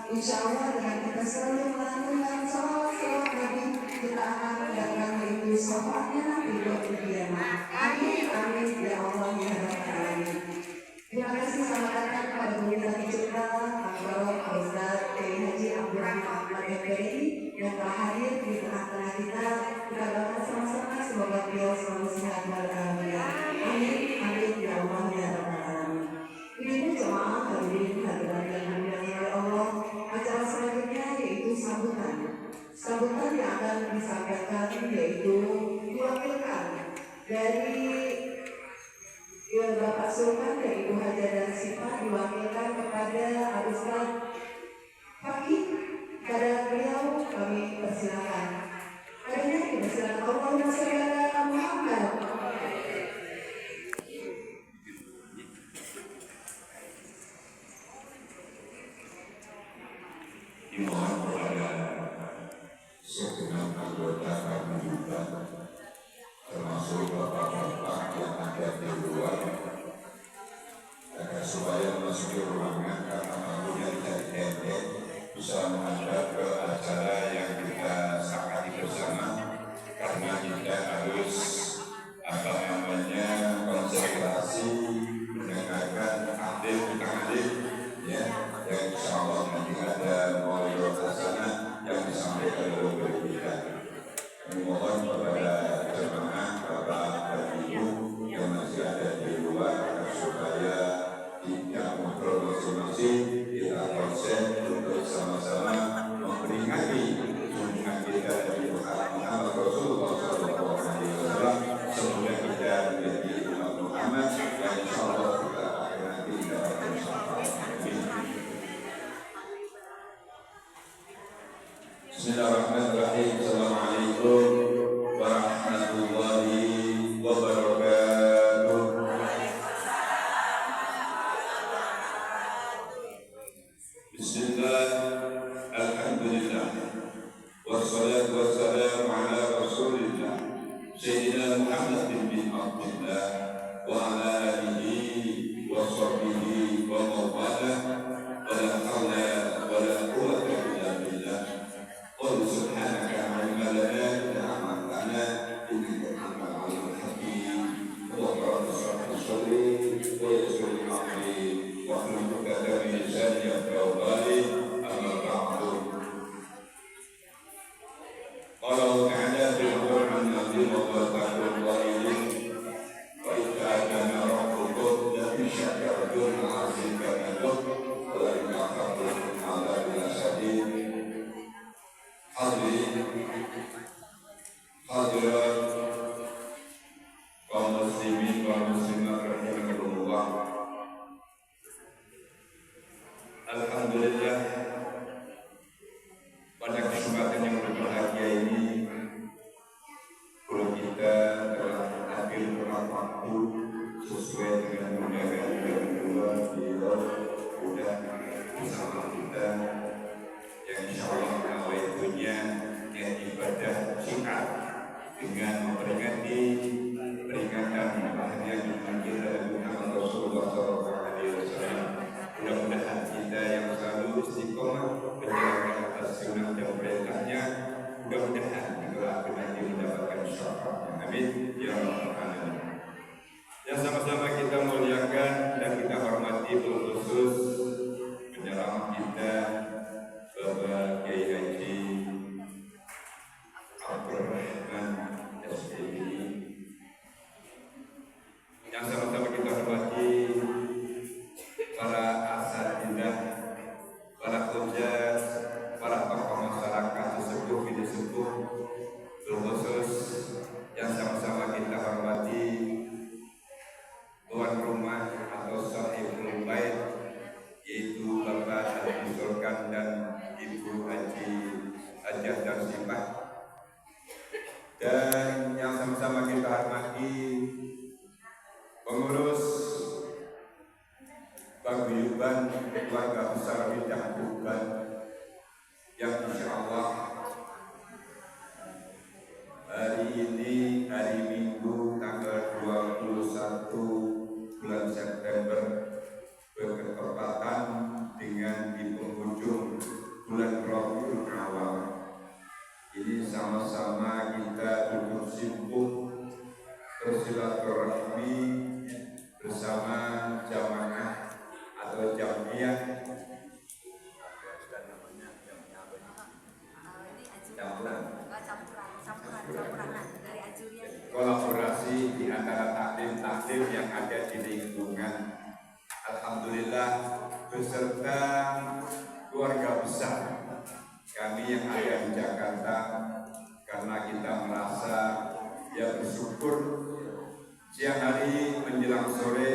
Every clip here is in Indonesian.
Insya Allah dengan kita selalu melakukan sholat Nabi, kita akan mendapatkan rindu sholatnya nanti buat kiamat. Amin, amin, ya Allah ya Rabbal Alamin. Terima kasih selamat datang kepada pemirsa kita, Pak Ustaz Haji Abdurrahman Ahmad Effendi. yang telah hadir di tengah-tengah kita. Kita doakan sama-sama semoga beliau selalu sehat walafiat. Amin, amin ya Allah ya Rabbal Alamin. Ini jemaah hadirin hadirat yang dimuliakan oleh Allah. Acara selanjutnya yaitu sambutan. Sambutan yang akan disampaikan yaitu diwakilkan dari Bapak Sultan dan Ibu Haja dan Sifat, diwakilkan kepada Ustaz Fakih. Pada beliau kami persilakan. Adanya dipersilakan. Allahumma sholli ala Muhammad. Dimohon kepada segenap anggota kami juga, termasuk bapak-bapak yang ada di luar, agar supaya memasuki ruangan karena tamunya tidak pendek, bisa menghadap ke acara yang kita sepakati bersama, karena kita harus konsentrasi mendengarkan ahli, ya, yang insya Allah nanti ada maulid hasanah yang disampaikan oleh guru kita. Kami mohon kepada jemaah, bapak dan ibu yang masih ada di luar supaya tidak ngobrol masing-masing, kita konsen untuk sama-sama memperingati junjungan kita dari Muhammad Rasulullah SAW. Semoga kita menjadi umat Muhammad dan insya Allah kita akan nanti mendapatkan syafaat. Bismillahirrahmanirrahim. Assalamualaikum warahmatullahi wabarakatuh. Bismillah, alhamdulillah, wassalatu wassalamu ala rasulillah Sayyidina Muhammad bin Abdullah wa ala alihi wa sahbihi wa mawalah, wa la hawla wa la quwwata illa billah. Qul subhanaka ilma lana illa ma 'allamtana innaka antal alimul hakim. Allahumma shalli wa sallim wa yassir amri wa hlul 'uqdatam min lisani yafqahu qawli. Amma ba'du. Qala ta'ala fil Qur'anil 'azim wa taqul qailin wa idza kana rabbukum la yashkurun 'azimatan wa la yaqulun 'ala al-sadid. Hadirat kaum muslimin kaum muslimat rahimakumullah. Alhamdulillah, pada kesempatan yang berbahagia ini guru kita telah hadir tepat waktu sesuai dengan undangan yang kedua. Beliau sudah bersama kita yang insya Allah awalnya yang ibadah syiar dengan memperingati peringatan bahagia junjungan kita Muhammad Rasulullah SAW. Mudah-mudahan kita yang selalu istiqomah menjalankan atas sunnah dan perintahnya, mudah-mudahan kita nanti mendapatkan syafaatnya. Amin ya rabbal alamin. Yang sama-sama kita muliakan dan kita hormati khusus penceramah kita Bapak Kiai Haji Abdurrahman SPI. Yang sama-sama kita hormati para asatidzah, para hujjah, para tokoh masyarakat sesepuh ini sepuh, khusus yang sama-sama kita hormati tuan rumah atau sahibul bait, yaitu Bapak Haji Sultan dan Ibu Haji Hajah dan Sifat, dan yang sama-sama kita hormati pengurus paguyuban keluarga besar Bidang Tuban yang insya Allah hari ini, hari Minggu tanggal 21 bulan September, bertepatan dengan di penghujung bulan Rabiul Awal. Ini sama-sama kita duduk simpul kolaborasi di antara taklim-taklim yang ada di lingkungan. Alhamdulillah beserta keluarga besar kami yang ada di Jakarta, karena kita merasa bersyukur siang hari menjelang sore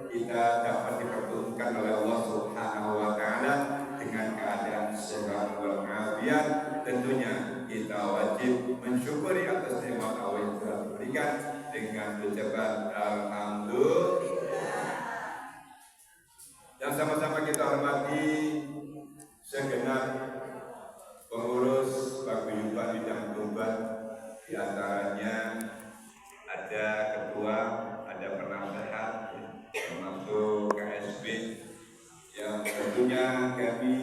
kita dapat dipertemukan oleh Allah Subhanahu wa Ta'ala dengan keadaan sehat walafiat. Tentunya kita wajib mensyukuri atas nikmat Allah yang telah diberikan dengan ucapan alhamdulillah. Dan sama-sama kita hormati segenap pengurus paguyuban bidang Tuban, di antaranya ada ketua, ada penasehat, termasuk KSB yang tentunya kami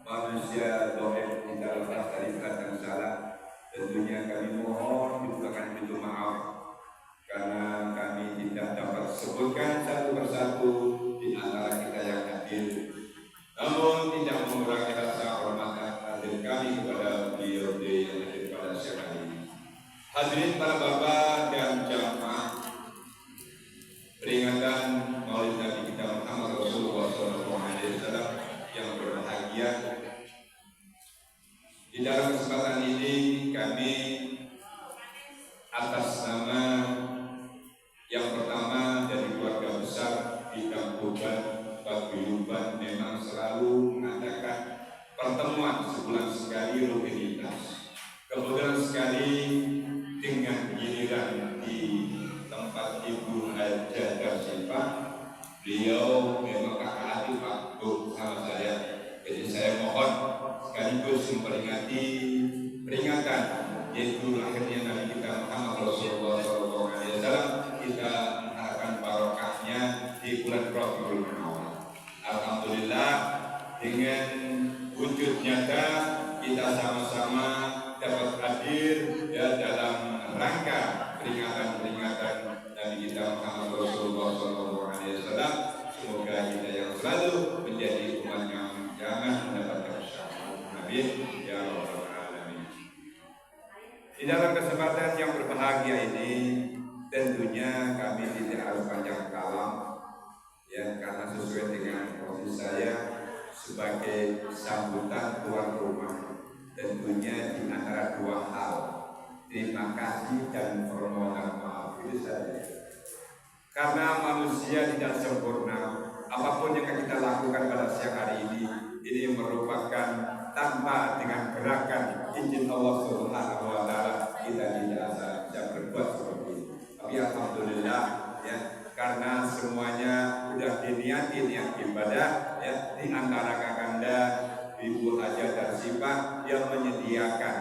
manusia doa tidak lepas dari kata salah. Tentunya kami mohon dibukakan pintu maaf karena kami tidak dapat sebutkan satu persatu di antara kita yang hadir. Namun tidak mengurangi rasa hormat dan hadir kami kepada beliau yang hadir pada siang hari ini. Hadirin para bapak dan jamaah, peringatan Maulid Nabi kita Muhammad Rasulullah SAW yang berbahagia. Di dalam kesempatan ini kami atas nama yang pertama dari keluarga besar bidang Tuban paguyuban memang selalu mengadakan pertemuan sebulan sekali rutinitas. Kebetulan sekali dengan giliran di tempat Ibu Haja Darsifah, beliau memang kakak adik waktu sama saya. Jadi saya mohon sekaligus memperingati peringatan yaitu lahirnya Nabi kita Muhammad Rasulullah SAW. Kita mengharapkan barokahnya di bulan Rabiul Awal. Alhamdulillah dengan wujud nyata kita sama-sama dapat hadir dalam rangka peringatan Nabi kita Muhammad Rasulullah SAW. Semoga kita yang selalu menjadi umat yang jangan mendapatkan syafaat Nabi ya Rabbal Alamin. Di dalam kesempatan yang berbahagia ini tentunya kami tidak harus panjang kalam karena sesuai dengan posisi saya sebagai sambutan tuan rumah. Tentunya di antara dua hal, terima kasih dan permohonan maaf, itu saja. Karena manusia tidak sempurna, apapun yang kita lakukan pada siang hari ini merupakan tanpa dengan gerakan izin Allah Subhanahu wa Ta'ala kita tidak bisa berbuat seperti itu. Tapi alhamdulillah karena semuanya sudah diniati niat ibadah di antara kakanda Ibu Haja Darsifah yang menyediakan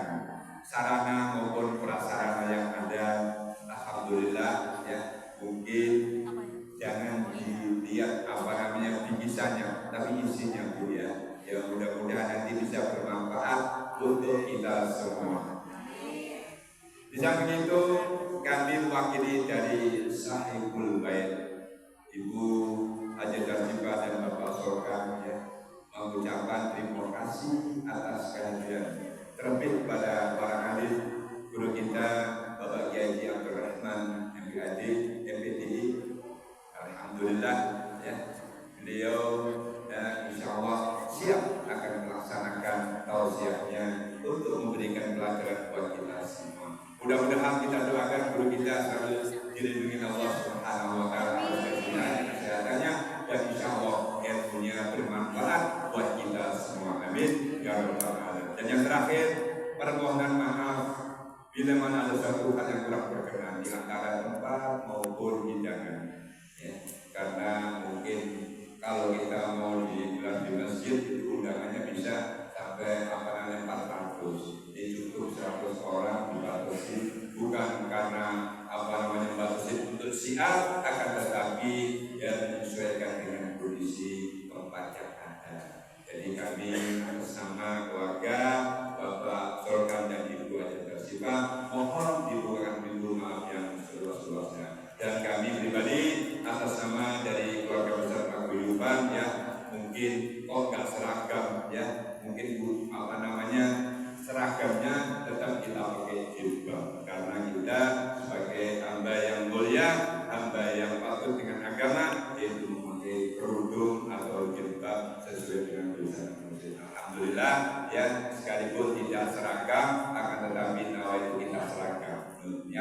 sarana maupun prasarana yang ada. Alhamdulillah mungkin jangan dilihat bingkisannya, tapi isinya Bu ya mudah-mudahan nanti bisa bermanfaat untuk kita semua. Di samping itu kami mewakili dari Sahibul Bait Ibu Haja Darsifah dan Bapak Sorkan mengucapkan terima kasih atas kehadiran, terlebih pada para alim guru kita Bapak Kiai Abdul Rahman MPAD MPTI. Alhamdulillah beliau insya Allah siap akan melaksanakan tausiahnya untuk memberikan pelajaran buat kita semua. Mudah-mudahan kita doakan guru kita selalu dilindungi Allah Subhanahu wa Ta'ala kesehatannya, dan insya Allah ilmunya bermanfaat buat kita semua. Amin ya Rabbal Alamin. Dan yang terakhir, permohonan maaf bila mana ada satu hal yang kurang berkenan di antara tempat maupun hidangan karena mungkin kalau kita mau di masjid undangannya bisa sampai 400, cukup 100 orang dibatasi, bukan karena dibatasi untuk siar, akan tetapi menyesuaikan dengan kondisi tempat yang ada. Jadi kami bersama keluarga Bapak Sorkan dan Ibu Haja Darsifah mohon dibukakan pintu maaf yang seluas-luasnya. Dan kami pribadi atas nama dari keluarga besar paguyuban mungkin nggak seragam mungkin seragamnya tetap kita pakai jilbab.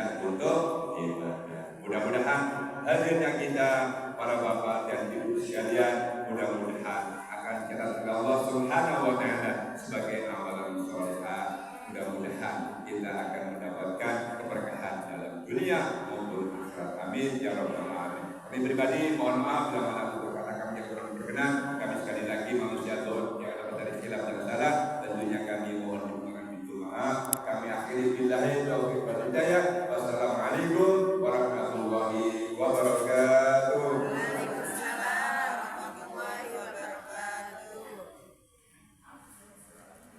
niat untuk ibadah. Mudah-mudahan hadirnya kita para bapak dan ibu sekalian, mudah-mudahan akan dicatat oleh Allah Subhanahu wa taala sebagai amalan saleh. Mudah-mudahan kita akan mendapatkan keberkahan dalam dunia maupun akhirat. Amin ya rabbal alamin. Kami pribadi mohon maaf bila mana untuk kata kami yang kurang berkenan. Kami sekali lagi manusia doa yang dapat dari khilaf dan salah. Tentunya kami mohon dukungan pintu maaf. Kami akhiri billahi taufiq wal hidayah. Wassalamualaikum warahmatullahi wabarakatuh.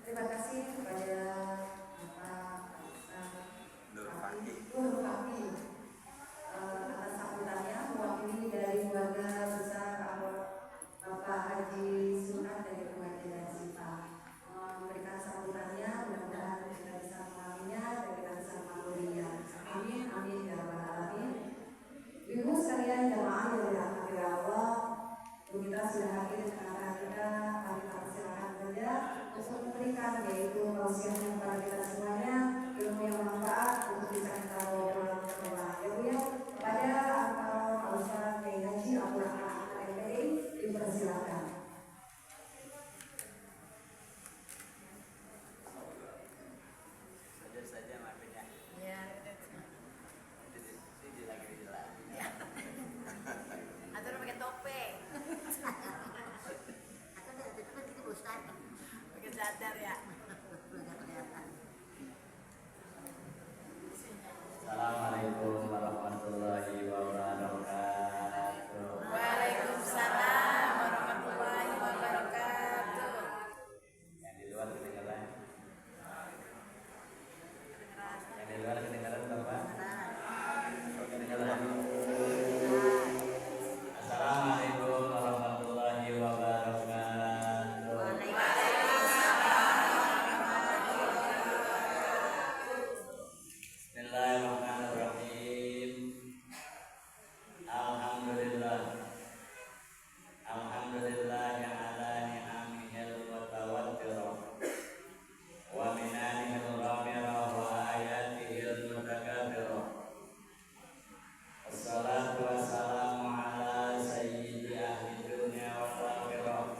Terima kasih kepada Bapak Nur Fakih atas sambutannya mewakili dari keluarga besar Bapak Haji Sunat dari keluarga Sita. Memberikan sambutannya, mudah-mudahan kita bisa memahaminya dan kita bisa memahaminya. Amin, amin ya rabbal alamin. Ibu sekalian jamaah yang dirahmati Allah, kita sudah hadir di tengah kita, kami persilakan saja untuk memberikan yaitu wasiatnya kepada kita semuanya ilmu yang bermanfaat untuk bisa kita bawa pulang ke rumah. Kepada Pak Ustaz Kiai Haji Abdul Rahman Ahmad MPI dipersilakan. Atau pakai topeng. Pakai cadar ya. Assalamualaikum warahmatullahi wabarakatuh. Waalaikumsalam warahmatullahi wabarakatuh. Yang di luar kedengaran? Yang di luar kedengaran Bapak? Kedengaran. Assalamualaikum warahmatullahi wabarakatuh. Bismillahirrahmanirrahim. Alhamdulillah. Alhamdulillah yang ala ni'amihil mutawattirah wa minanihil ghamirah wa ayatihil mutakabirah. Wassalatu wassalamu ala sayyidi ahli dunya wal akhirah,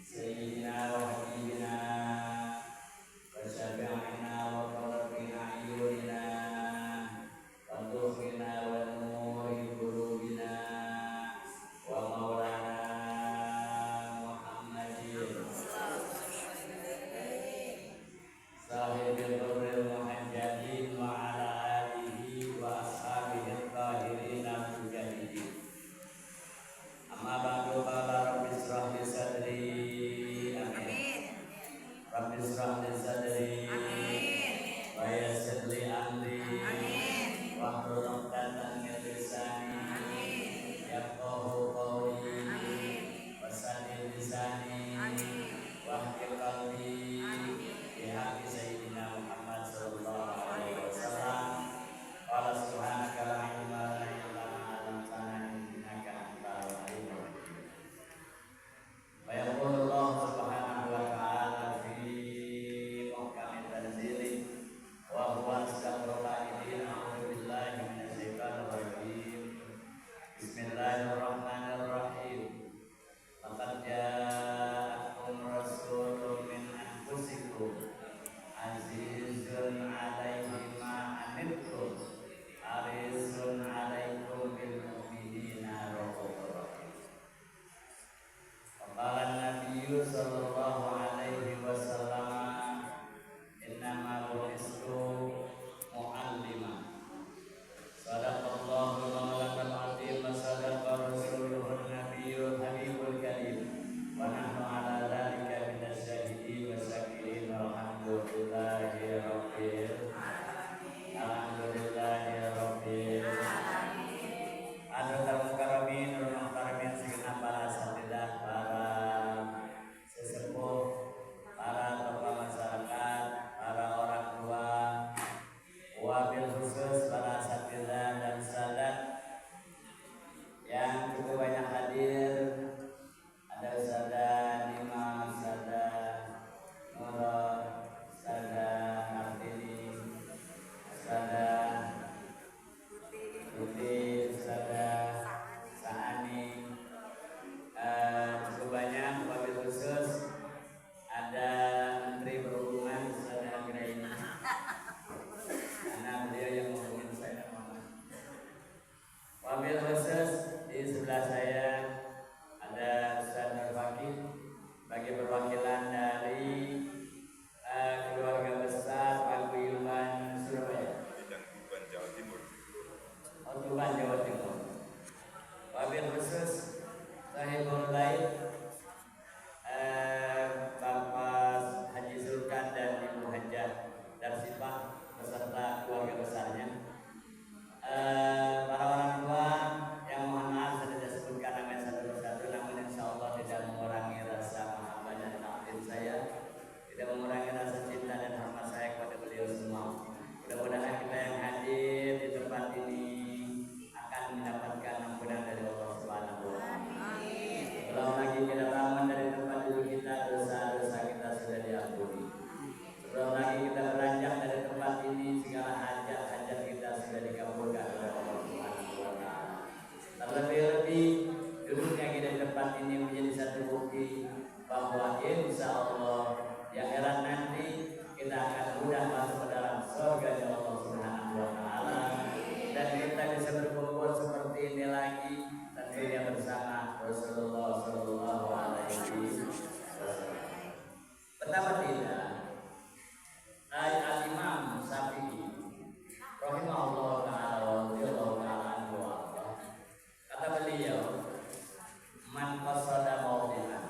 sayyidina wa habibina wa syafi'ina wa qurratina ayunina wa tukhina wa nuri qulubina wa maulana Muhammadin sahibil qurril muhajjalin wa ala alihi wa ashabihi tahirin al-mujahidin. Amma ba'du, qala rabbi israh li sadri. Amin. Rabbi israh li sadri. Amin. Wa yassir li amri. Amin. Wahlul 'uqdatam min lisani. Amin. Yafqahu qawli. Amin. Wasadid lisani. Amin. Wahdi qalbi. Amin. Bihaqqi sayyidina Muhammad sallallahu alaihi wasallam. Qala subhanaka la ilma lana illa ma 'allamtana innaka antal alimul hakim. Wa yaqulu Allah subhanahu wa ta'ala fi muhkamit tanzilih wa huwa asdaqul qa'ilin. A'udzu billahi minasy syaithanir rajim. Bismillahirrahmanirrahim. Laqad ja'akum rasulun min anfusikum azizun 'alaihi ma 'anittum harisun 'alaikum bil mu'minina raufur rahim. Qala an-nabiyyu sallallahu alaihi wasallam, innama bu'istu mu'alliman. Sadaqallahu mawlana al-azim wa sadaqa rasuluhun nabiyyul habibul karim. Wa nahnu ala dhalika minas syahidin wa syakirin. Alhamdulillahi rabbil alamin. Alhamdulillahi rabbil alamin. Adul karamin wal muhtaramin segenap para asatidzah, para sesepuh, para tokoh masyarakat, para orang tua, wabil khusus para asatidzah dan sahadat yang cukup banyak hadir. Ada Ustazah Nima, Ustazah Nurul, Ustazah Martini, Ustazah rahimahullah taala wa radhiyallahu taala anhu wa arda. Kata beliau, man qasada mawdi'an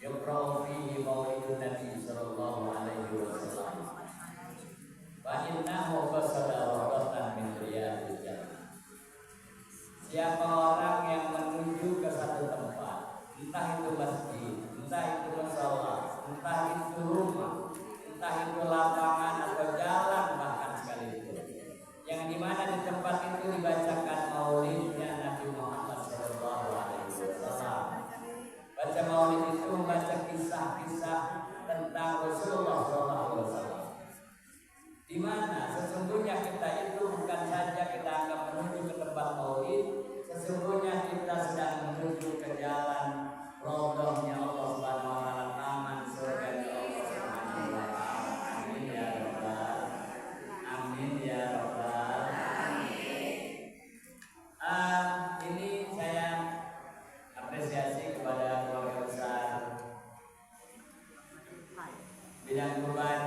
yuqra'u fihi mawlidun Nabi sallallahu alaihi wasallam. Fa innahu qasada rawdatan min riyadil jannah. Siapa orang yang menuju ke satu tempat, entah itu masjid, entah itu mushola, entah itu rumah, entah itu lapangan atau jalan bahkan sekalipun, yang dimana di tempat itu dibacakan maulidnya Nabi Muhammad SAW. Baca maulid itu membaca kisah-kisah tentang Rasulullah SAW. Di mana sesungguhnya kita itu bukan saja kita akan menuju ke tempat maulid, sesungguhnya kita sedang menuju ke jalan Raudhahnya Allah Subhanahu wa taala, taman surga Allah Subhanahu wa taala. Amin ya rabbal amin ya rabbal alamin. Ini saya apresiasi kepada keluarga besar Bidang Kurban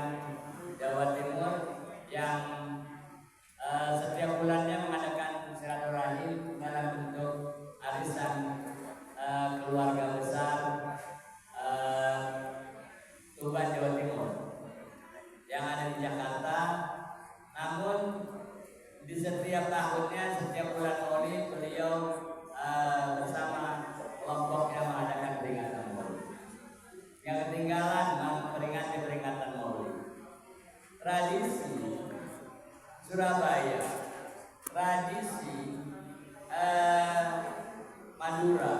Jawa Timur yang setiap bulannya mengadakan silaturahim dalam bentuk arisan keluarga besar Tuban Jawa Timur yang ada di Jakarta. Namun di setiap tahunnya, setiap bulan Maulid beliau bersama kelompoknya mengadakan peringatan Maulid. Yang ketinggalan memperingati peringatan Maulid. Tradisi Surabaya, tradisi Madura,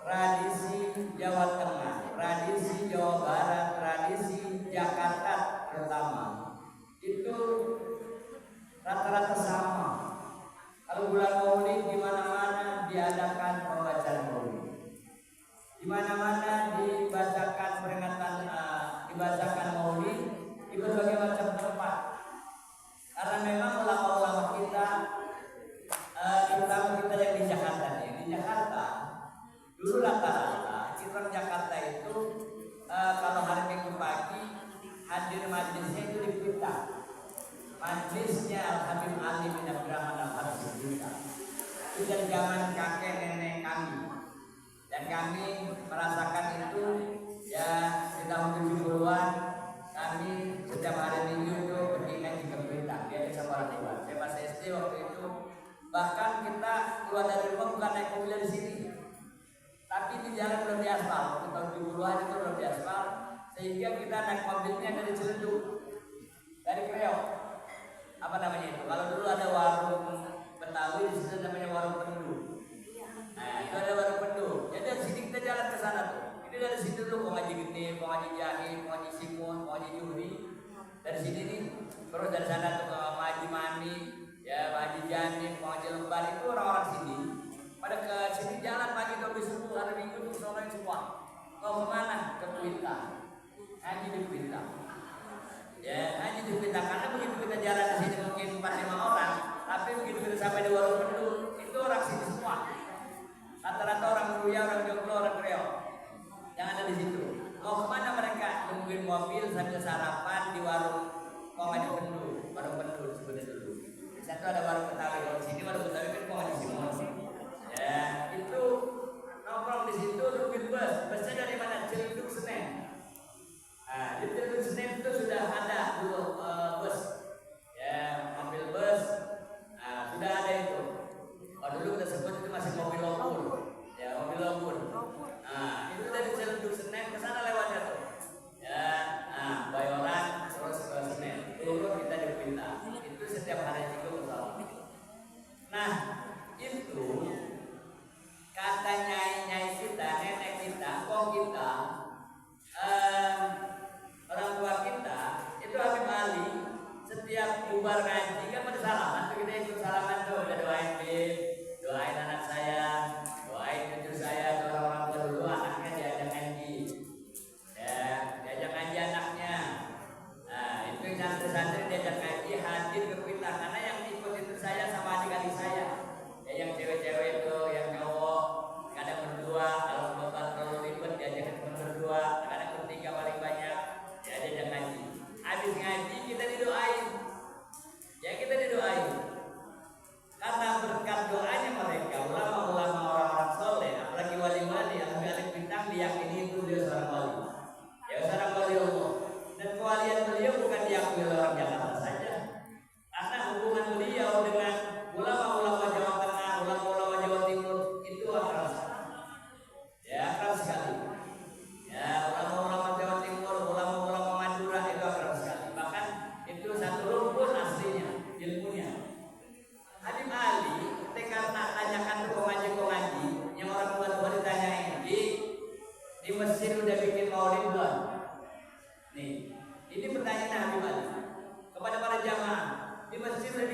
tradisi Jawa Tengah, tradisi Jawa Barat, tradisi Jakarta terutama itu rata-rata sama. Kalau bulan Maulid di mana-mana diadakan pembacaan Maulid, di mana-mana dibacakan peringatan, dibacakan Maulid di berbagai macam tempat. Karena memang ulama-ulama kita, terutama kita yang di Jakarta nih, di Jakarta dulu rata-rata orang Jakarta itu kalau hari Minggu pagi hadir majlisnya itu di Blitar. Majlisnya Al-Habib Ali bin Abdurrahman Al-Habib di Blitar. Itu dari zaman kakek nenek kami, dan kami merasakan itu ya di tahun 70-an. Kami setiap hari Minggu itu pergi ngaji ke Blitar, dia bisa orang tua. Saya masih SD waktu itu. Bahkan kita keluar dari rumah bukan naik mobil di sini, tapi di jalan belum diaspal. Waktu tahun 70-an itu belum diaspal, sehingga kita naik mobilnya dari Ciledug, dari Kreok. Apa namanya itu? Kalau dulu ada warung Betawi di situ namanya warung Pendu. Nah, itu ada warung Pendu. Jadi dari sini kita jalan ke sana tuh. Ini dari situ tuh mau ngaji Gede, mau ngaji Jahit, mau ngaji Simon, mau ngaji Juhri. Dari sini nih, terus dari sana tuh ke Haji Mani, ya Haji Janin, mau ngaji Lembar, itu orang-orang sini. Pada ke sini jalan pagi ke subuh, hari Minggu tuh sore semua. Mau kemana? Ke Kuita. Ngaji di Kuita. Ya, ngaji di Kuita. Karena begitu kita jalan di sini mungkin 4-5 orang, tapi begitu kita sampai di warung Pendu, itu orang sini semua. Rata-rata orang Ruya, orang Joglo, orang Kreol yang ada di situ. Mau kemana mereka? Nungguin mobil sambil sarapan di warung Komedi Pendu, warung Pendu sebutnya dulu. Di situ ada warung Betawi, kalau di sini warung Betawi kan Komedi Simon. Ya, itu nongkrong di situ nungguin bus. Busnya dari mana? Ciledug Senen. Nah, di Ciledug Senen itu sudah ada dulu bus. Ya, mobil bus. Nah, sudah ada itu. Oh, dulu kita sebut itu masih mobil lopur. Ya, mobil lopur. Nah, itu dari Ciledug Senen ke sana lewatnya tuh. Ya, nah, Bayoran terus ke Senen. Turun kita di Pinta. Itu setiap hari Minggu bersama. Nah, itu kata nyai-nyai kita, nenek kita, kong kita, orang tua kita, itu Habib Ali setiap bubar ngaji kan pada salaman tuh, kita ikut salaman tuh, udah doain doain anak saya, doain cucu saya, orang-orang tua dulu anaknya diajak ngaji, ya diajak ngaji anaknya. Nah itu santri-santri diajak ngaji hadir ke kita, karena yang ikut itu saya sama adik-adik saya, ya yang cewek-cewek itu, yang cowok kadang berdua, kalau bapak terlalu ribet diajak berdua, kadang bertiga paling banyak, ya diajak ngaji. Habis ngaji kita didoain, ya kita didoain.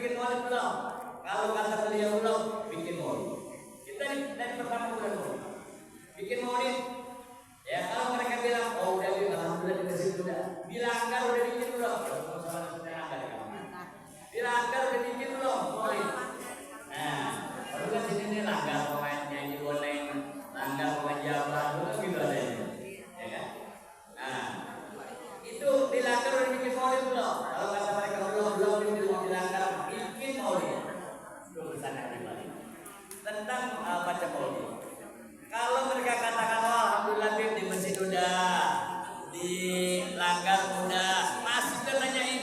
bikin maulid belum? Kalau kata beliau belum, bikin maulid. Kita dari pertama udah maulid. Bikin maulid. Ya kalau mereka bilang, oh udah bikin, alhamdulillah di masjid udah. Dilanggar udah bikin belum? Dilanggar udah bikin belum? Maulid. Nah, baru kan sini nih langgar pemain nyanyi boleh, langgar pemain jabat, gitu adanya. Ya kan? Nah, itu dilanggar udah bikin maulid belum? Kalau kata mereka belum dilanggar bikin maulid. Itu urusan yang pribadi. Tentang baca maulid. Kalau mereka katakan oh, alhamdulillah di masjid udah, di langgar udah, masih udah nanyain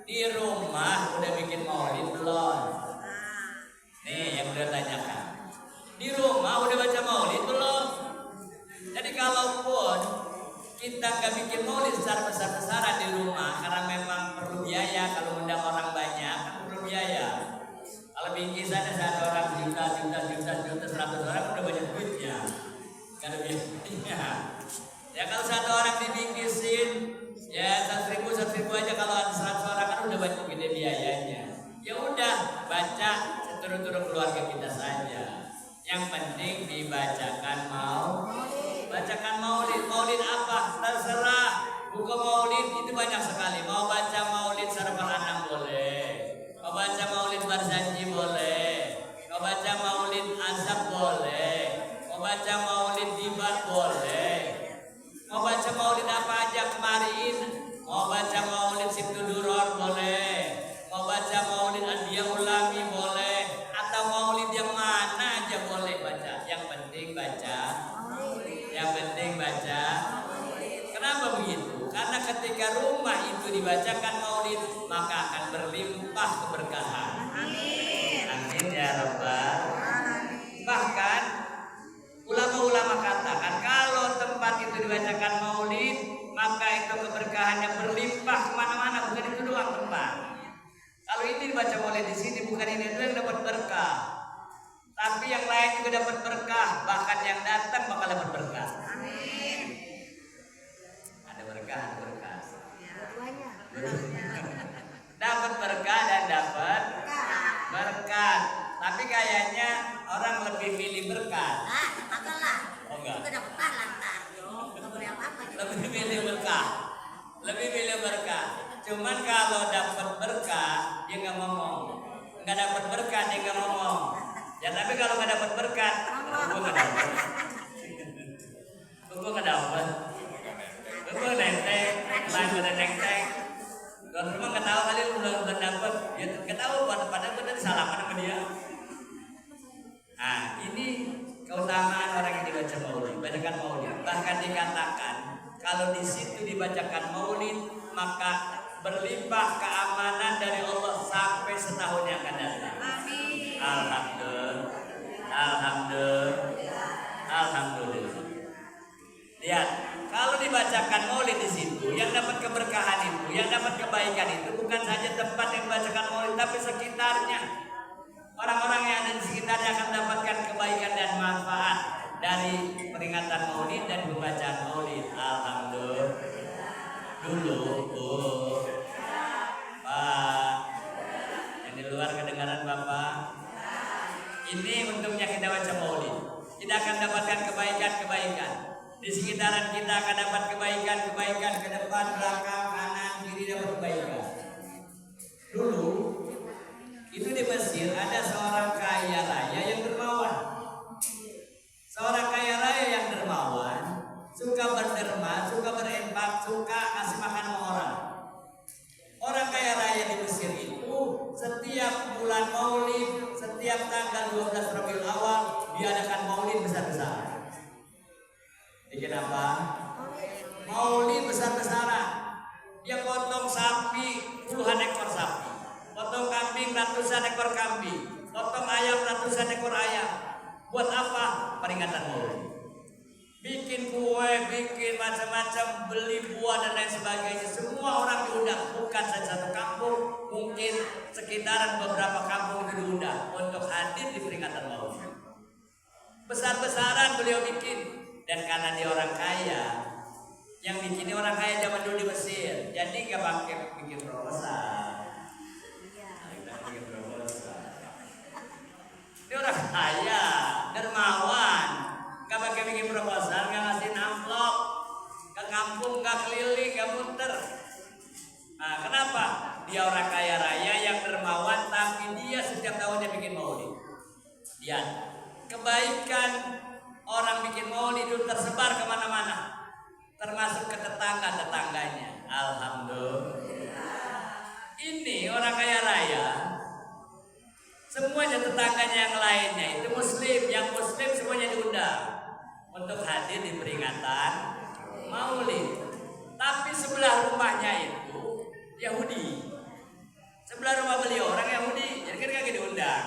di rumah udah bikin maulid belum? Nih yang udah tanyakan. Di rumah udah baca maulid belum? Jadi kalaupun kita nggak bikin maulid secara besar-besaran di rumah karena memang perlu biaya, kalau undang orang banyak kan perlu biaya. Kalau bingkisannya satu orang juta 100 orang udah banyak duitnya. Kan ada biayanya. Ya kalau satu orang dibingkisin ya 1.000 aja, kalau ada 100 orang kan udah banyak gede biayanya. Ya udah baca seturut-turut keluarga kita saja. Yang penting dibacakan bacakan maulid. Maulid apa? Terserah. Buku maulid itu banyak sekali. Mau baca maulid Sarfal Anam boleh. Mau baca maulid Barzanji boleh. Mau baca maulid Azab boleh. Mau baca maulid Dibat boleh. Mau baca maulid apa aja kemarin. Mau baca maulid Sibtuduror boleh. Mau baca maulid Anbiya Ulami boleh. Atau maulid yang mana aja boleh baca. Yang penting baca. Yang penting baca. Kenapa begitu? Karena ketika rumah itu dibacakan maulid, maka akan berlimpah keberkahan. Amin. Amin ya Rabbal. Bahkan ulama-ulama katakan kalau tempat itu dibacakan maulid, maka itu keberkahannya berlimpah kemana-mana, bukan itu doang tempat. Kalau ini dibaca maulid di sini, bukan ini itu yang dapat berkah, tapi yang lain juga dapat berkah, bahkan yang datang bakal dapat berkah. Amin. Ada berkah. Dapat berkah dan dapat berkat. Tapi kayaknya orang lebih milih berkat. Oh enggak. Lebih milih berkah. Cuman kalau dapat berkah dia nggak ngomong. Nggak dapat berkah dia nggak ngomong. Ya tapi kalau nggak dapat berkat, gue nggak dapat. Gue nenteng, main pada nenteng. Kalau rumah nggak tahu kali lu belum dapat, ya nggak tahu padahal gue tadi salaman sama dia. Nah ini keutamaan orang yang dibaca maulid, bacakan maulid. Bahkan dikatakan kalau di situ dibacakan maulid maka berlimpah keamanan dari Allah sampai setahun yang akan datang. Amin. Alhamdulillah. Lihat, kalau dibacakan maulid di situ, yang dapat keberkahan itu, yang dapat kebaikan itu bukan saja tempat yang dibacakan maulid, tapi sekitarnya. Orang-orang yang ada di sekitarnya akan mendapatkan kebaikan dan manfaat dari peringatan maulid dan pembacaan maulid. Alhamdulillah. Dulu, Pak, yang di luar kedengaran Bapak. Ini untungnya kita baca maulid. Kita akan dapatkan kebaikan-kebaikan. Di sekitaran kita akan dapat kebaikan-kebaikan, ke depan, belakang, kanan, kiri dapat kebaikan. Dulu itu di Mesir ada seorang kaya raya yang dermawan. Seorang kaya raya yang dermawan, suka berderma, suka berinfak, suka ngasih makan orang. Orang kaya raya di Mesir itu setiap bulan maulid, setiap tanggal 12 Rabiul Awal diadakan maulid besar-besaran. Bikin apa? Maulid besar-besaran. Dia potong sapi puluhan ekor sapi, potong kambing ratusan ekor kambing, potong ayam ratusan ekor ayam. Buat apa? Peringatan maulid. Bikin kue, bikin macam-macam, beli buah dan lain sebagainya. Semua orang diundang, bukan saja satu kampung, mungkin sekitaran beberapa kampung itu diundang untuk hadir di peringatan maulid. Besar-besaran beliau bikin. Dan karena dia orang kaya, yang bikin ini orang kaya zaman dulu di Mesir, jadi gak pakai bikin proposal. Lihat, kebaikan orang bikin maulid itu tersebar kemana-mana, termasuk ke tetangga-tetangganya. Alhamdulillah. Ini orang kaya raya, semuanya tetangganya yang lainnya itu muslim, yang muslim semuanya diundang untuk hadir di peringatan maulid. Tapi sebelah rumahnya itu Yahudi, sebelah rumah beliau orang Yahudi, jadi kan kagak diundang.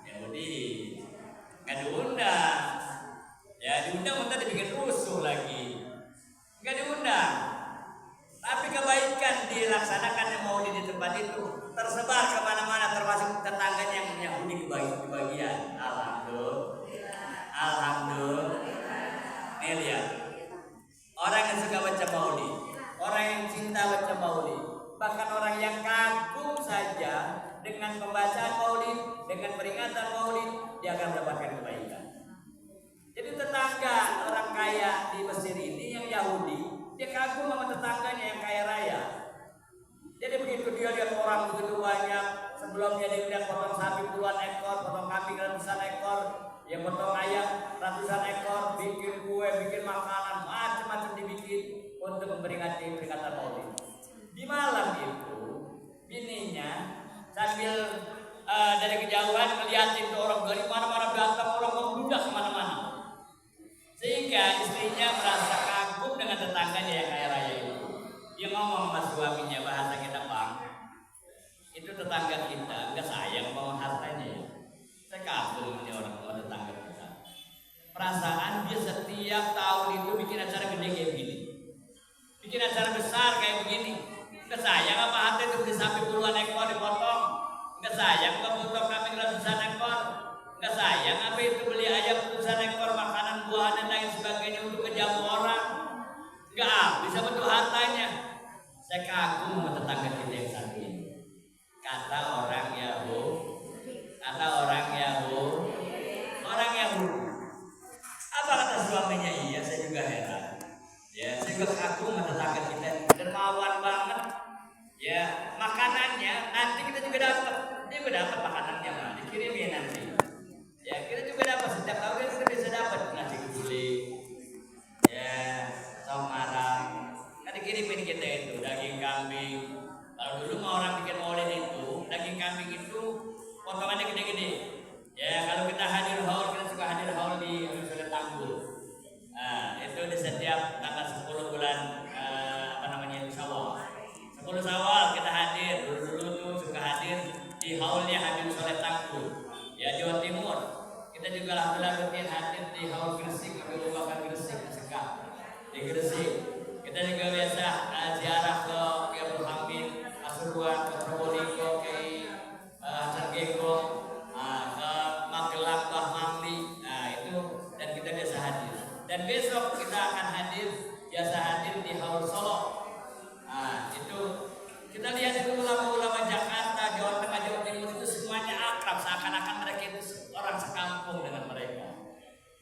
Yahudi nggak diundang, ya diundang untuk dibikin rusuh lagi, nggak diundang. Tapi kebaikan dilaksanakan maulid di tempat itu tersebar kemana-mana, termasuk tetangganya yang Yahudi kebagian. Alhamdulillah. Alhamdulillah. Nih lihat, orang yang suka baca maulid, orang yang cinta baca maulid, bahkan orang yang kagum saja dengan pembacaan maulid, dengan peringatan maulid, dia akan mendapatkan kebaikan. Jadi tetangga orang kaya di Mesir ini yang Yahudi, dia kagum sama tetangganya yang kaya raya. Jadi begitu dia lihat orang begitu banyak, sebelumnya dia lihat potong sapi puluhan ekor, potong kambing ratusan ekor, ya potong ayam ratusan ekor, bikin kue, bikin makanan, macam-macam dibikin untuk memperingati peringatan maulid. Di malam itu, bininya sambil dari kejauhan ngeliatin tuh orang dari mana-mana datang, orang membludak kemana-mana. Sehingga istrinya merasa kagum dengan tetangganya yang kaya raya itu. Dia ngomong sama suaminya, bahasa kita Bang, itu tetangga kita, enggak sayang bawa hartanya ya. Saya kagum ini orang tua tetangga kita. Perasaan dia setiap tahun itu bikin acara gede kayak begini, bikin acara besar kayak begini. Enggak sayang apa harta itu beli sapi puluhan ekor dipotong, enggak sayang apa potong kambing ratusan ekor, enggak sayang apa itu beli ayam ratusan ekor, makanan buah dan lain sebagainya untuk kejamu orang. Enggak bisa betul hartanya. Saya kagum sama tetangga kita yang satu ini. Kata orang Yahudi, orang Yahudi. Apa kata suaminya? Iya, saya juga heran. Ya, saya juga kagum sama tetangga kita, dermawan banget. Ya, makanannya nanti kita juga dapat. Dia juga dapat makanannya mah, dikirimin nanti. Ya, kita juga dapat setiap tahun kita bisa dapat nasi guling. Ya, saus marang. Kan dikirimin kita itu daging kambing. Kalau dulu mah orang bikin maulid itu daging kambing itu potongannya gede-gede. Ya, kalau kita hadir haul, kita suka hadir haul di Sudah Tanggul. Nah, itu di setiap tanggal 10 bulan Syawal. 10 Syawal kita hadir. Dulu tuh suka hadir di haulnya Habib Soleh Tanggul. Ya, Jawa Timur. Kita juga alhamdulillah rutin hadir di haul Gresik, Habib Bakar Gresik, Sekap. Di Gresik. Kita juga biasa ziarah ke Kiai Hamid, Pasuruan, ke Probolinggo, ke Sargego, ke Magelang, Bah Mamli. Nah itu, dan kita biasa hadir. Dan besok kita akan biasa hadir di Haul Solo. Nah itu kita lihat itu ulama-ulama Jakarta, Jawa Tengah, Jawa Timur itu semuanya akrab, seakan-akan mereka itu orang sekampung dengan mereka.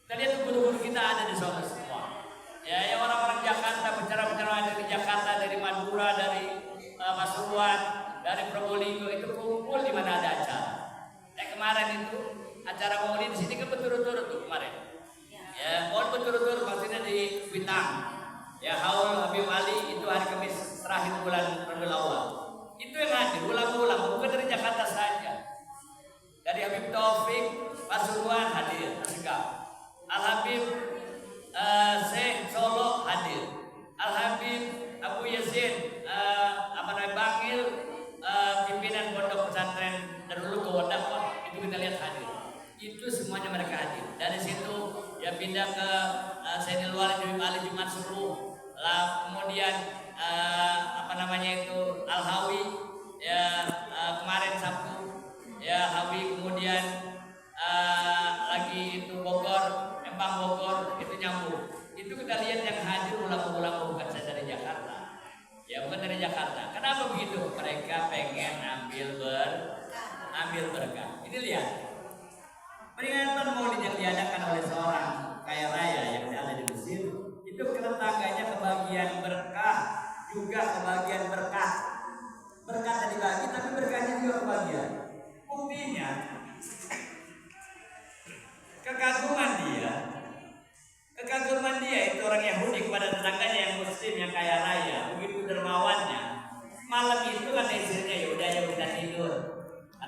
Kita lihat guru-guru kita ada di sana semua. Ya, yang orang-orang Jakarta, bicara-bicara dari Jakarta, dari Madura, dari Pasuruan, dari Probolinggo itu kumpul di mana ada acara. Kemarin itu acara maulid di sini kan berturut-turut tuh kemarin. Ya, berturut-turut maksudnya di Witang. Ya, Haul Habib Ali itu hari Kamis terakhir bulan Rabiul Awal. Itu yang hadir ulang-ulang, bukan dari Jakarta saja. Dari Habib Taufik, Pasuruan hadir, Sekap. Al Habib Syekh Solo hadir, Al Habib Abu Yazid Bangil, pimpinan pondok pesantren Darul Qawadah itu kita lihat hadir. Itu semuanya mereka hadir. Dari situ ya pindah ke Sayyidil Walid Habib Ali Jumat Suruh, kemudian Al Hawi ya kemarin Sabtu ya Hawi, kemudian lagi itu Bogor, Empang Bogor itu nyambung. Itu kita lihat yang hadir ulama-ulama bukan saja dari Jakarta. Ya bukan dari Jakarta. Kenapa begitu? Mereka pengen ambil berkah. Ini lihat. Peringatan maulid yang diadakan oleh seorang kaya raya yang ada di Mesir, itu ketetangganya kebagian berkah, juga kebagian berkah. Berkah dibagi tapi berkahnya juga kebagian. Buktinya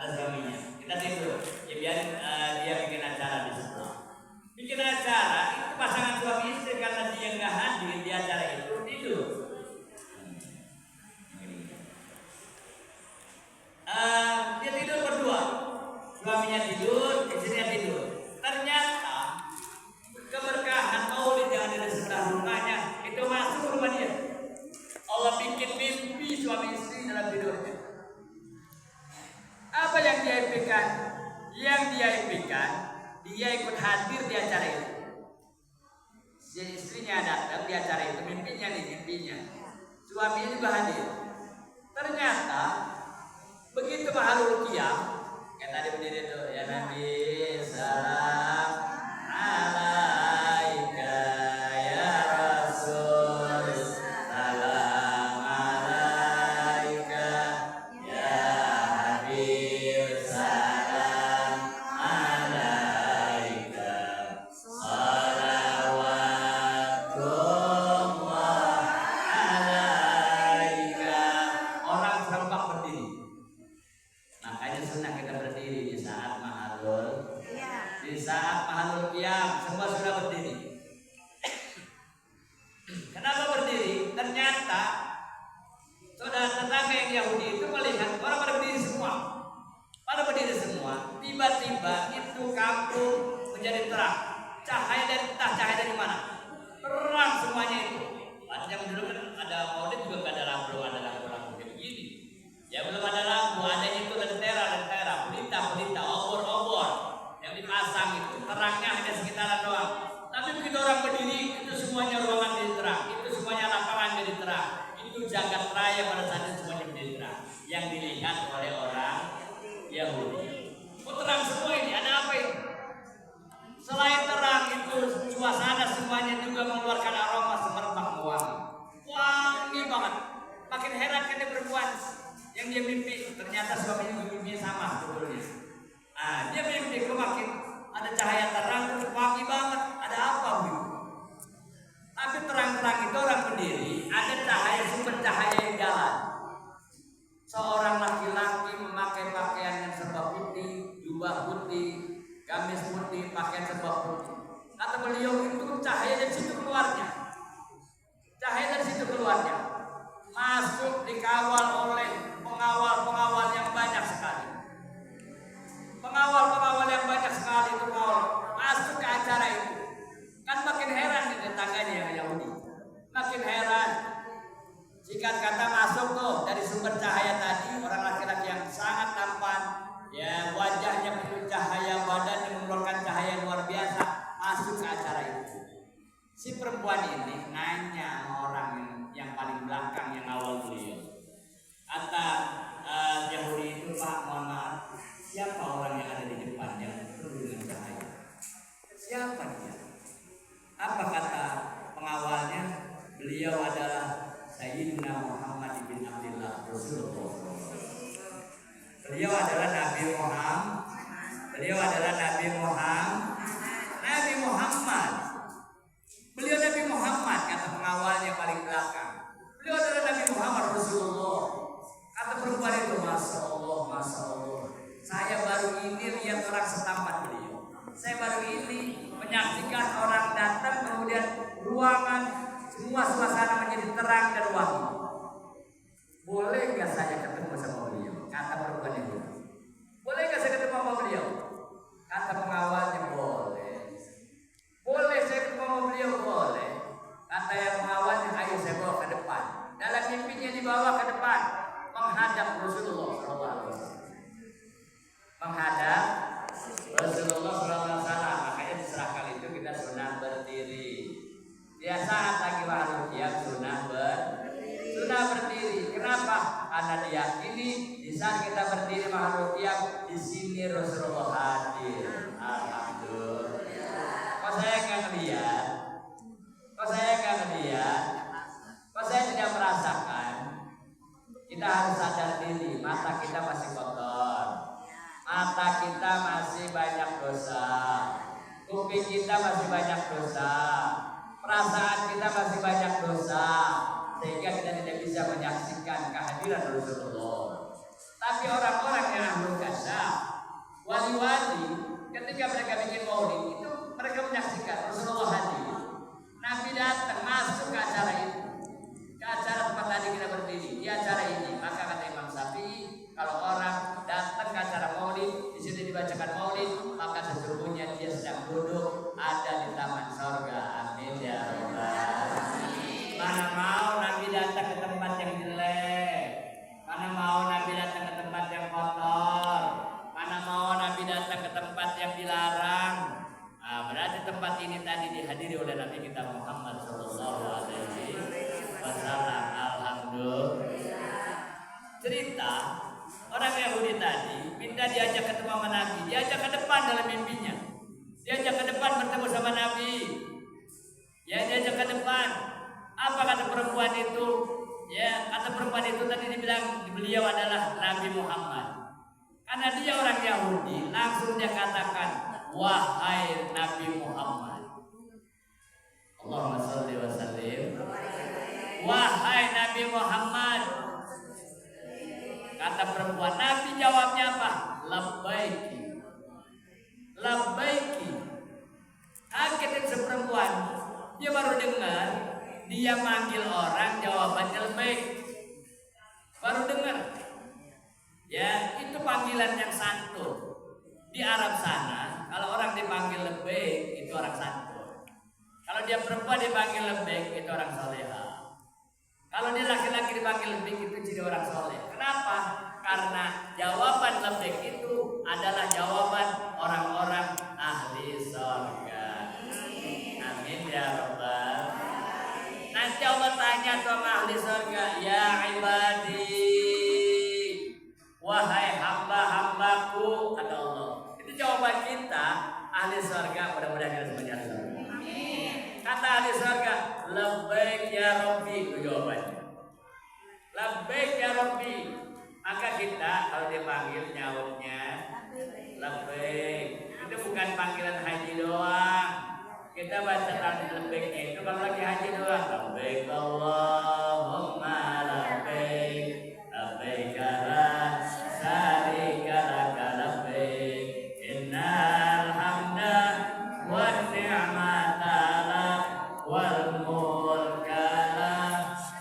ada suaminya. Kita tidur, ya biarin dia bikin acara di sebelah. Bikin acara itu pasangan suami istri karena dia nggak hadir di acara itu tidur. Dia tidur berdua, suaminya tidur, istrinya tidur. Ternyata keberkahan maulid yang ada di sebelah rumahnya itu masuk rumah dia. Allah bikin mimpi suami istri dalam tidurnya. Apa yang dia impikan? Yang dia impikan, dia ikut hadir di acara itu. Si istrinya datang di acara itu, mimpinya. Suaminya juga hadir. Ternyata begitu mahalul qiyam, kayak tadi berdiri itu, ya Nabi salam alaika ya Rasul salam alaika ya Habib salam alaika salawatullah alaika. Orang serempak berdiri. Makanya sunnah kita berdiri di saat mahalul. Di saat mahalul qiyam semua sudah berdiri. Kenapa berdiri? Ternyata saudara tetangga yang Yahudi itu melihat orang pada berdiri semua. Tiba-tiba itu kampung menjadi terang. Cahaya dari mana? Terang semuanya itu. Pada zaman dulu kan ada maulid juga nggak ada lampu kayak begini. Ya belum ada lampu, adanya itu lentera, pelita, obor yang dipasang itu. Terangnya hanya sekitaran doang. Tapi begitu orang berdiri, itu semuanya ruangan jadi terang. Itu semuanya lapangan jadi terang. Itu jagat raya pada saat itu semuanya menjadi terang. Yang dilihat oleh orang Yahudi. Oh terang semua ini, ada apa ini? Selain terang itu, suasana semuanya juga mengeluarkan aroma semerbak wangi banget. Makin heran kan dia perempuan yang dia mimpi, ternyata suaminya mimpinya sama sebetulnya. Dia mimpi kok makin ada cahaya terang terus wangi banget. Ada apa begitu? Tapi terang-terang itu orang berdiri, ada sumber cahaya yang jalan. Seorang laki-laki memakai pakaian yang serba putih, jubah putih, gamis putih, pakaian serba putih. Kata beliau itu cahaya dari situ keluarnya. Masuk dikawal oleh pengawal yang banyak sekali. Pengawal yang banyak sekali itu masuk ke acara itu. Kan makin heran nih tetangganya yang Yahudi. Makin heran. Jika kata masuk tuh dari sumber cahaya tadi, orang laki-laki yang sangat tampan, ya wajahnya penuh cahaya, badannya mengeluarkan cahaya luar biasa, masuk ke acara itu. Si perempuan ini nanya sama orang yang paling belakang yang awal beliau. Kata Yahudi itu, Pak, mohon maaf, siapa orang yang ada di depan yang penuh dengan cahaya? Siapa dia? Apa kata pengawalnya? Beliau adalah Sayyidina Muhammad bin Abdullah Rasulullah. Beliau adalah Nabi Muhammad. Beliau Nabi Muhammad, kata pengawalnya paling belakang. Beliau adalah Nabi Muhammad Rasulullah. Kata perempuan itu, Masya Allah. Saya baru ini lihat orang setampan beliau. Saya baru ini menyaksikan orang datang, kemudian ruangan semua suasana menjadi terang dan wangi. Boleh nggak saya ketemu sama beliau? Kata perempuan itu. Boleh nggak saya ketemu sama beliau? Kata pengawalnya, boleh. Boleh saya ketemu sama beliau? Boleh. Kata yang pengawalnya, ayo saya bawa ke depan. Dalam mimpinya dibawa ke depan, menghadap Rasulullah SAW. Makanya di Serakal itu kita sunnah berdiri. Dia saat lagi mahalul qiyam sunnah berdiri. Kenapa? Karena diyakini di saat kita berdiri mahalul qiyam, di sini Rasulullah hadir. Alhamdulillah. Kok saya nggak ngeliat? Kok saya tidak merasakan? Kita harus sadar diri, mata kita masih kotor, mata kita masih banyak dosa, kuping kita masih banyak dosa, perasaan kita masih banyak dosa, sehingga kita tidak bisa menyaksikan kehadiran Rasulullah. Tapi orang-orang yang ahlul qadar, bacakan maulid, maka sesungguhnya dia sedang duduk ada di taman sorga. Amin ya rabbal alamin. Mana mau Nabi datang ke tempat yang jelek, mana mau Nabi datang ke tempat yang kotor, mana mau Nabi datang ke tempat yang dilarang. Nah, berarti tempat ini tadi dihadiri oleh Nabi kita Muhammad Sallallahu Alaihi Wasallam. Alhamdulillah. Cerita orang Yahudi tadi minta diajak ketemu sama Nabi, diajak ke depan dalam mimpinya, diajak ke depan bertemu sama Nabi, ya diajak ke depan. Apa kata perempuan itu? Ya kata perempuan itu tadi dibilang beliau adalah Nabi Muhammad. Karena dia orang Yahudi, langsung dia katakan, wahai Nabi Muhammad. Allahumma shalli wa sallim. Wahai Nabi Muhammad. Kata perempuan, Nabi jawabnya apa? Labbaiki. Labbaiki. Kaget itu perempuan. Dia baru dengar, dia manggil orang jawabannya labbaik. Baru dengar. Ya, itu panggilan yang santun. Di Arab sana, kalau orang dipanggil labbaik itu orang santun. Kalau dia perempuan dipanggil labbaik itu orang soleha. Kalau dia laki-laki dipanggil labbaik itu jadi orang soleh. Kenapa? Karena jawaban labbaik itu adalah jawaban orang-orang ahli surga. Amin ya rabbal. Nanti Allah tanya sama ahli surga, ya ibadi, wahai hamba-hambaku, kata Allah. Itu jawaban kita ahli surga. Mudah-mudahan kita semuanya ahli surga. Kata ahli surga, labbaik ya Rabbi, itu jawabannya. Labbaik ya Rabbi. Maka kita kalau dipanggil nyautnya labbaik. Itu bukan panggilan haji doang. Kita baca labbaiknya itu kalau lagi haji doang. Labbaik Allahumma labbaik, labbaik la syarika laka labbaik, innal hamda wan ni'mata lak wal mulka la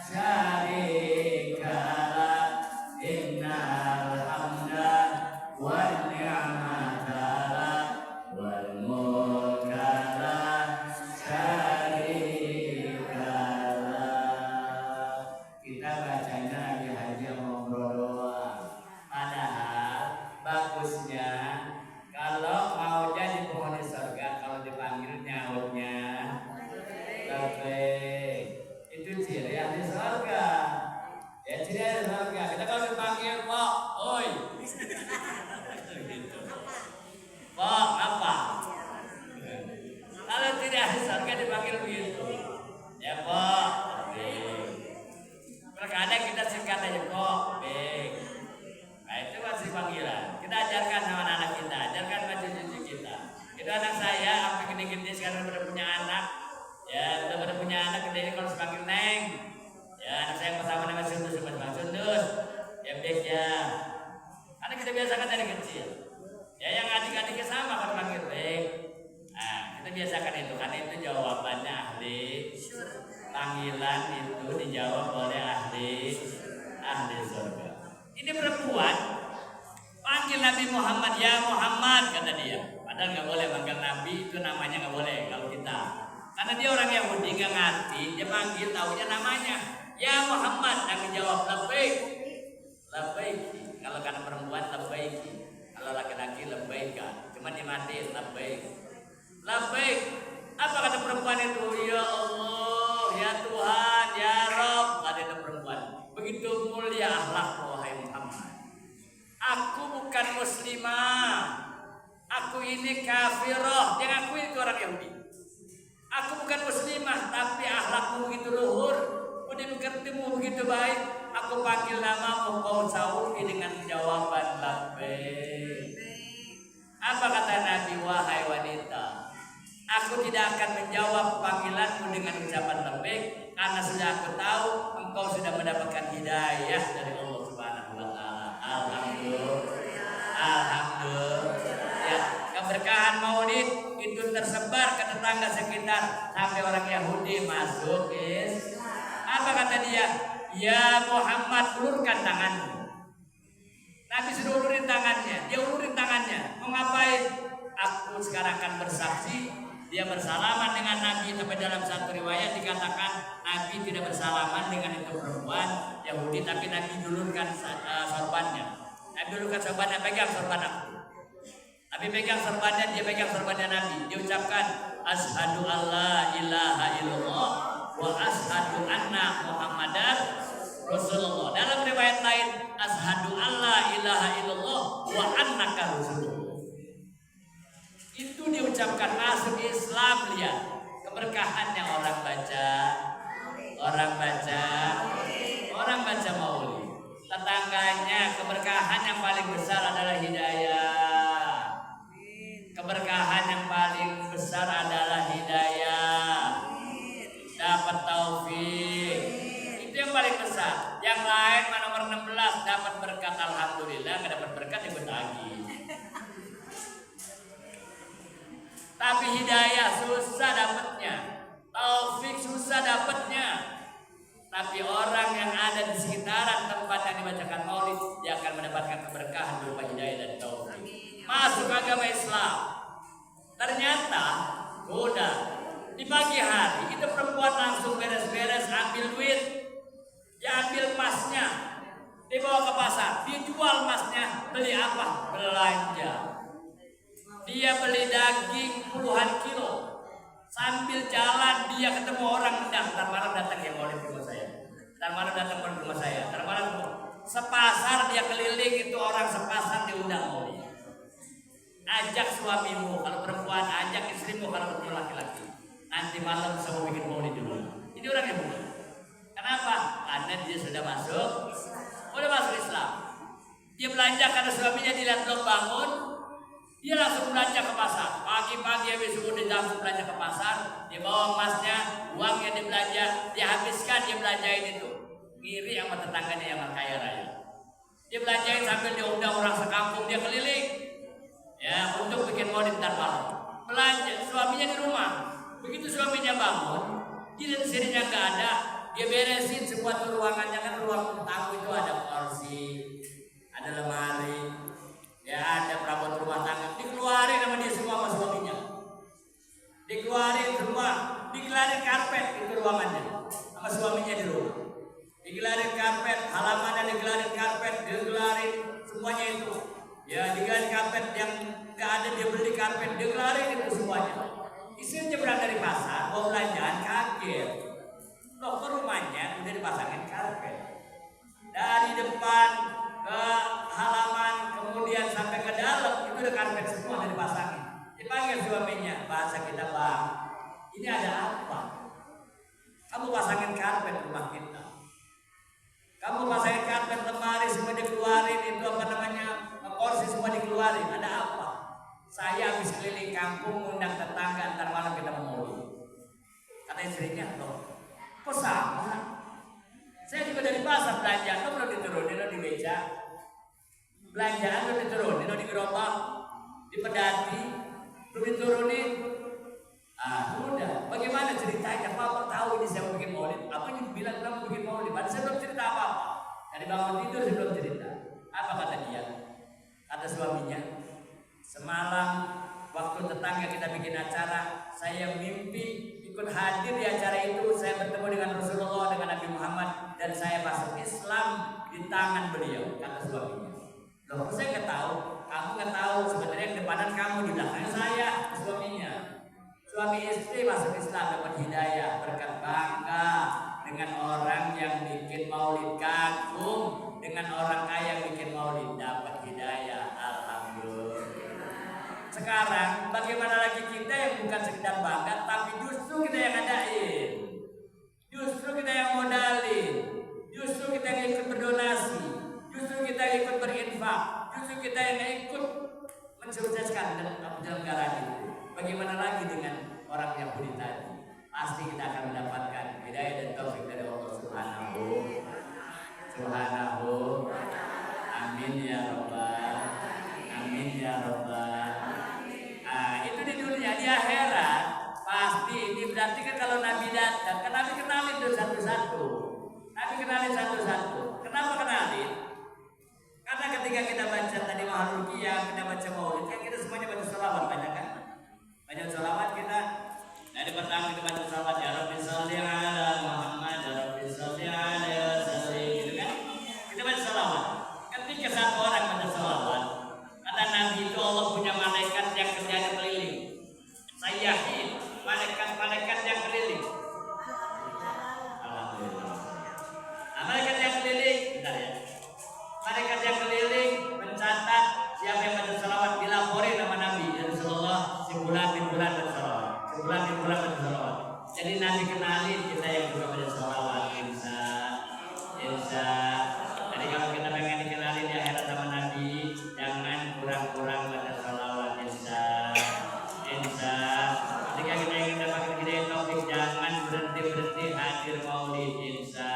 syarika lak, innal hamda wan ni'mata lak wal mulka la syarika lak. Kita bacanya lagi haji ngobrol doang. Padahal bagusnya kalau mau jadi penghuni surga, kalau dipanggil nyautnya labbaik. Itu ciri ahli surga. Ya ciri ahli surga. Kita kalau dipanggil Pak, oi. Gitu. Pak, apa? Kalau tidak ahli surga dipanggil begitu. Ya Pak, labbaik. Terkadang kita singkat aja kok, baik. Nah itu masih panggilan. Kita ajarkan sama anak kita, ajarkan sama cucu kita. Itu anak saya, sampai gede-gede sekarang udah punya anak. Ya, udah punya anak, gede kalau dipanggil Neng. Ya, anak saya yang pertama namanya Sundus, Bang Sundus. Ya baik ya. Karena kita biasakan dari kecil. Ya yang adik-adiknya sama kalau panggil baik. Nah, kita biasakan itu, karena itu jawabannya ahli. Panggilan itu dijawab oleh ahli surga. Ini perempuan panggil Nabi Muhammad, ya Muhammad, kata dia. Padahal nggak boleh panggil Nabi, itu namanya nggak boleh kalau kita. Karena dia orang Yahudi nggak ngerti, dia panggil taunya namanya, ya Muhammad. Nabi jawab labbaik, labbaik. Kalau karena perempuan labbaik, kalau laki-laki labbaika. Cuma dimatiin labbaik, labbaik. Apa kata perempuan itu? Ya Allah, ya Tuhan, ya Rabb, kata itu perempuan. Begitu mulia akhlak wahai Muhammad. Aku bukan muslimah, aku ini kafirah. Dia ngaku itu orang Yahudi. Aku bukan muslimah, tapi akhlakmu begitu luhur, udah bertemu begitu baik. Aku panggil namamu, kau saudi dengan jawaban labbaik. Apa kata Nabi? Wahai wanita, aku tidak akan menjawab panggilanmu dengan ucapan labbaik, karena sudah aku tahu engkau sudah mendapatkan hidayah dari Allah Subhanahu wa taala. Alhamdulillah. Alhamdulillah. Ya, keberkahan Maulid itu tersebar ke tetangga sekitar sampai orang Yahudi masuk Islam. Apa kata dia? Ya Muhammad, ulurkan tanganmu. Nabi sudah ulurin tangannya, dia ulurin tangannya. Mau ngapain? bersalaman dengan Nabi, tapi dalam satu riwayat dikatakan Nabi tidak bersalaman dengan itu perempuan Yahudi, tapi Nabi dulurkan sorbannya. Nabi dulurkan sorbannya, pegang sorban aku. Nabi pegang sorbannya, dia pegang sorbannya Nabi. Dia ucapkan asyhadu alla ilaha illallah wa asyhadu anna Muhammadar Rasulullah. Dalam riwayat lain asyhadu alla ilaha illallah wa annaka rasulullah. Itu diucapkan masuk Islam. Lihat keberkahannya orang baca maulid. Tetangganya keberkahan yang paling besar adalah hidayah. Keberkahan yang paling besar adalah hidayah. Dapat taufik. Itu yang paling besar. Yang lain nomor 16 dapat berkat, alhamdulillah. Nggak dapat berkat ikut lagi. Tapi hidayah susah dapatnya, taufik susah dapatnya. Tapi orang yang ada di sekitaran tempat yang dibacakan maulid, dia akan mendapatkan keberkahan berupa hidayah dan taufik. Masuk agama Islam. Ternyata udah di pagi hari itu perempuan langsung beres-beres ambil duit, dia ambil emasnya, dibawa ke pasar, dijual emasnya, beli apa? Belanja. Dia beli daging puluhan kilo. Sambil jalan dia ketemu orang, ntar malam datang ya maulid ke rumah saya. Ntar malam datang ke rumah saya. Ntar malam sepasar dia keliling, itu orang sepasar diundang maulid. Ajak suamimu kalau perempuan, ajak istrimu kalau ketemu laki-laki. Nanti malam sama bikin maulid dulu. Ini orang yang bukan. Kenapa? Karena dia sudah masuk Islam. Dia belanja karena suaminya dilihat belum bangun. Dia langsung belanja ke pasar. Pagi-pagi habis subuh dia langsung belanja ke pasar. Dia bawa emasnya, uang yang dibelanja, dia habiskan, dia belanjain itu. Ngiri sama tetangganya yang kaya raya. Dia belanjain sambil diundang orang sekampung, dia keliling. Ya, untuk bikin maulid ntar malam. Belanja, suaminya di rumah. Begitu suaminya bangun, dia di sininya nggak ada. Dia beresin semua ruangannya, kan ruang tamu itu ada kursi, ada lemari. Ya, ada perabot rumah tangga, dikeluarin sama dia semua sama suaminya. Dikeluarin semua, dikelarin karpet itu ruangannya sama suaminya di rumah. Dikelarin karpet, halamannya dikelarin karpet, dikelarin semuanya itu. Ya, dikelarin karpet yang gak ada, dia beli karpet, dikelarin itu semuanya. Istri nyebrang dari pasar, mau belanjaan, kaget. Loh, ke rumahnya udah dipasangin karpet. Dari depan ke halaman, kemudian sampai ke dalam itu udah karpet semua, udah dipasangin. Dipanggil suaminya, bahasa kita, bang, ini ada apa? Kamu pasangin karpet rumah kita. Kamu pasangin karpet, lemari semua dikeluarin, itu apa namanya, kursi semua dikeluarin. Ada apa? Saya habis keliling kampung undang tetangga, ntar malam kita mau maulid. Kata istrinya, loh, kok sama? Saya juga dari pasar belanja, lo belum diturunin, lo di meja. Belanjaan lo diturunin, lo di gerobak, di pedati, belum diturunin. Ah, udah. Bagaimana ceritanya? Papa tahu ini saya mau bikin maulid. Apa yang bilang kamu bikin maulid? Padahal saya belum cerita apa-apa. Dari bangun tidur saya belum cerita. Apa kata dia? Kata suaminya, semalam waktu tetangga kita bikin acara, saya mimpi ikut hadir di acara itu. Saya bertemu dengan Rasulullah, dengan Nabi Muhammad, dan saya masuk Islam di tangan beliau. Kata suaminya. Loh, saya nggak tahu. Kamu nggak tahu sebenarnya yang depanan kamu, di belakang saya. Suaminya. Suami istri masuk Islam dapat hidayah, berkat bangga dengan orang yang bikin maulid, kagum dengan orang kaya yang bikin maulid, dapat hidayah. Alhamdulillah. Sekarang bagaimana lagi kita yang bukan sekedar bangga, tapi justru kita yang adain, justru kita yang modalin, justru kita yang ikut berdonasi, justru kita yang ikut berinfak, justru kita yang ikut mensukseskan penyelenggaraan itu. Bagaimana lagi dengan orang Yahudi tadi? Pasti kita akan mendapatkan hidayah dan taufik dari Allah Subhanahu. Amin ya Rabbal. Amin ya Rabbal. Itu di dunia. Di akhirat pasti ini berarti kan kalau Nabi datang, kan Nabi kenalin tuh satu-satu. Nabi kenalin satu-satu. Kenapa kenalin? Karena ketika kita baca tadi Mahalul Qiyam, kita baca maulid, kan kita semuanya baca sholawat, banyak kan? Banyak sholawat kita. dikenalin kita yang juga pada sholawat insya. Jadi kalau kita pengen dikenalin di akhirat sama Nabi, jangan kurang-kurang baca sholawat insya. Ketika kita ingin dapat hidayah taufik, jangan berhenti hadir maulid insya.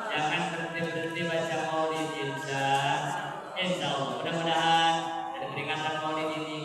Jangan berhenti baca maulid insya. Allah. Mudah-mudahan dari peringatan maulid ini